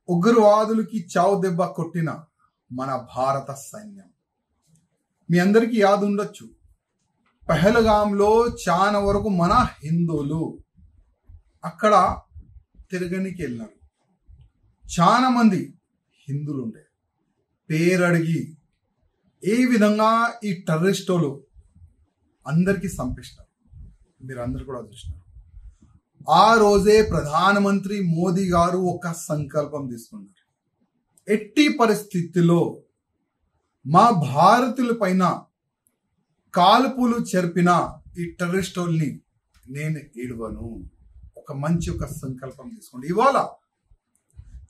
ఉగ్రవాదులకి చావు దెబ్బ కొట్టిన మన భారత సైన్యం. మీ అందరికీ యాद ఉండొచ్చు, పహల్గాంలో చాలా వరకు మన హిందువులు అక్కడ తిరగనికి వెళ్ళినారు. చాలా మంది హిందువులు ఉండే పేరడిగి ఏ విధంగా ఈ టెర్రరిస్టులు అందరికీ సంపిస్తారు. మీరు అందరు కూడా చూసినారు. ఆ రోజే ప్రధానమంత్రి మోదీ గారు ఒక సంకల్పం తీసుకున్నారు. ఎట్టి పరిస్థితిలో మా భారతీయుల పైన కాల్పులు జరిపిన ఈ టెర్రరిస్టుల్ని నేను ఇడవను. ఒక మంచి సంకల్పం తీసుకోండి. ఇవాళ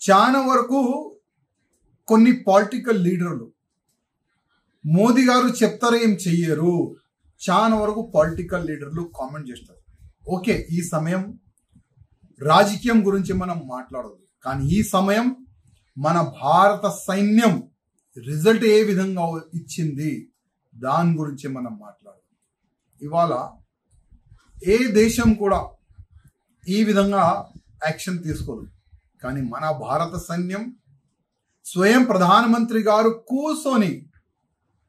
చాలా వరకు కొన్ని పొలిటికల్ లీడర్లు మోదీ గారు చెప్తారో ఏం చెయ్యరు. చాలా వరకు పొలిటికల్ లీడర్లు కామెంట్ చేస్తారు. ఓకే, ఈ సమయం రాజకీయం గురించి మనం మాట్లాడదు, కానీ ఈ సమయం మన భారత సైన్యం రిజల్ట్ ఏ విధంగా ఇచ్చింది దాని గురించి మనం మాట్లాడదు. ఇవాళ ఏ దేశం కూడా ఈ విధంగా యాక్షన్ తీసుకోదు, కానీ మన భారత సైన్యం స్వయం ప్రధానమంత్రి గారు కూర్చొని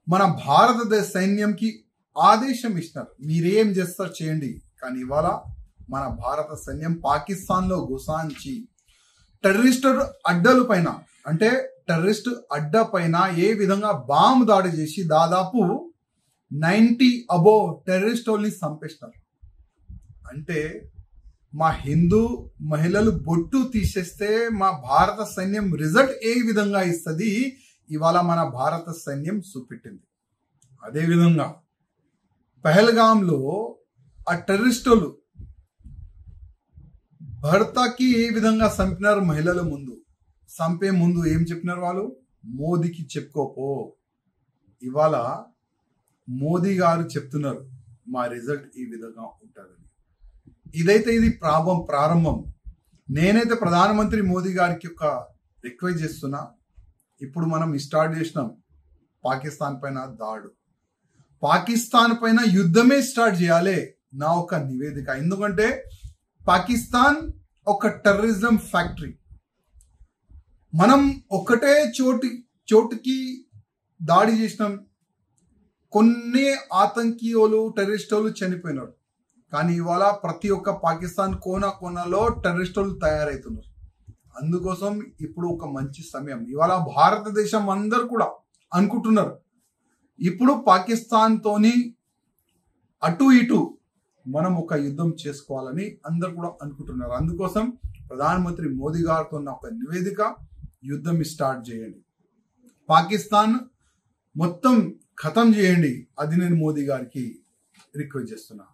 మన భారతదేశ సైన్యంకి ఆదేశం ఇస్తారు, మీరేం చేస్తారు చేయండి. కానీ ఇవాళ మన భారత సైన్యం పాకిస్తాన్లో గుసాంచి టెర్రరిస్ట్ అడ్డల పైన, అంటే టెర్రరిస్ట్ అడ్డ పైన ఏ విధంగా బాంబు దాడి చేసి దాదాపు 90 అబోవ్ టెర్రరిస్టుల్ని చంపేస్తారు. అంటే మా హిందూ మహిళలు బొట్టు తీసేస్తే మా భారత సైన్యం రిజల్ట్ ఏ విధంగా ఇస్తుంది ఇవాళ మన భారత సైన్యం చూపెట్టింది. అదేవిధంగా పహల్గాంలో ఆ టెర్రరిస్టులు భర్తకి ఏ విధంగా చంపినారు మహిళల ముందు, చంపే ముందు ఏం చెప్పినారు వాళ్ళు, మోదీకి చెప్పుకోపో. ఇవాళ మోదీ గారు చెప్తున్నారు మా రిజల్ట్ ఈ విధంగా ఉంటుందని. ఇది ప్రారంభం. నేనైతే ప్రధానమంత్రి మోదీ గారికి ఒక రిక్వెస్ట్ చేస్తున్నా. ఇప్పుడు మనం స్టార్ట్ చేసినాం పాకిస్తాన్ పైన దాడు, పాకిస్తాన్ పైన యుద్ధమే స్టార్ట్ చేయాలి నా ఒక నివేదిక. ఎందుకంటే పాకిస్తాన్ ఒక టెర్రరిజం ఫ్యాక్టరీ. మనం ఒకటే చోటుకి దాడి చేసినాం, కొన్ని ఆతంకీయులు టెర్రరిస్టులు చనిపోయినారు, కానీ ఇవాళ ప్రతి ఒక్క పాకిస్తాన్ కోనలో టెర్రరిస్టులు తయారవుతున్నారు. అందుకోసం ఇప్పుడు ఒక మంచి సమయం. ఇవాళ భారతదేశం అందరు కూడా అనుకుంటున్నారు ఇప్పుడు పాకిస్తాన్ తోని అటు ఇటు మనం ఒక యుద్ధం చేసుకోవాలని అందరు కూడా అనుకుంటున్నారు. అందుకోసం ప్రధానమంత్రి మోదీ గారితో ఒక నివేదిక, యుద్ధం స్టార్ట్ చేయండి, పాకిస్తాన్ మొత్తం ఖతం చేయండి. అది నేను మోదీ గారికి రిక్వెస్ట్ చేస్తున్నా.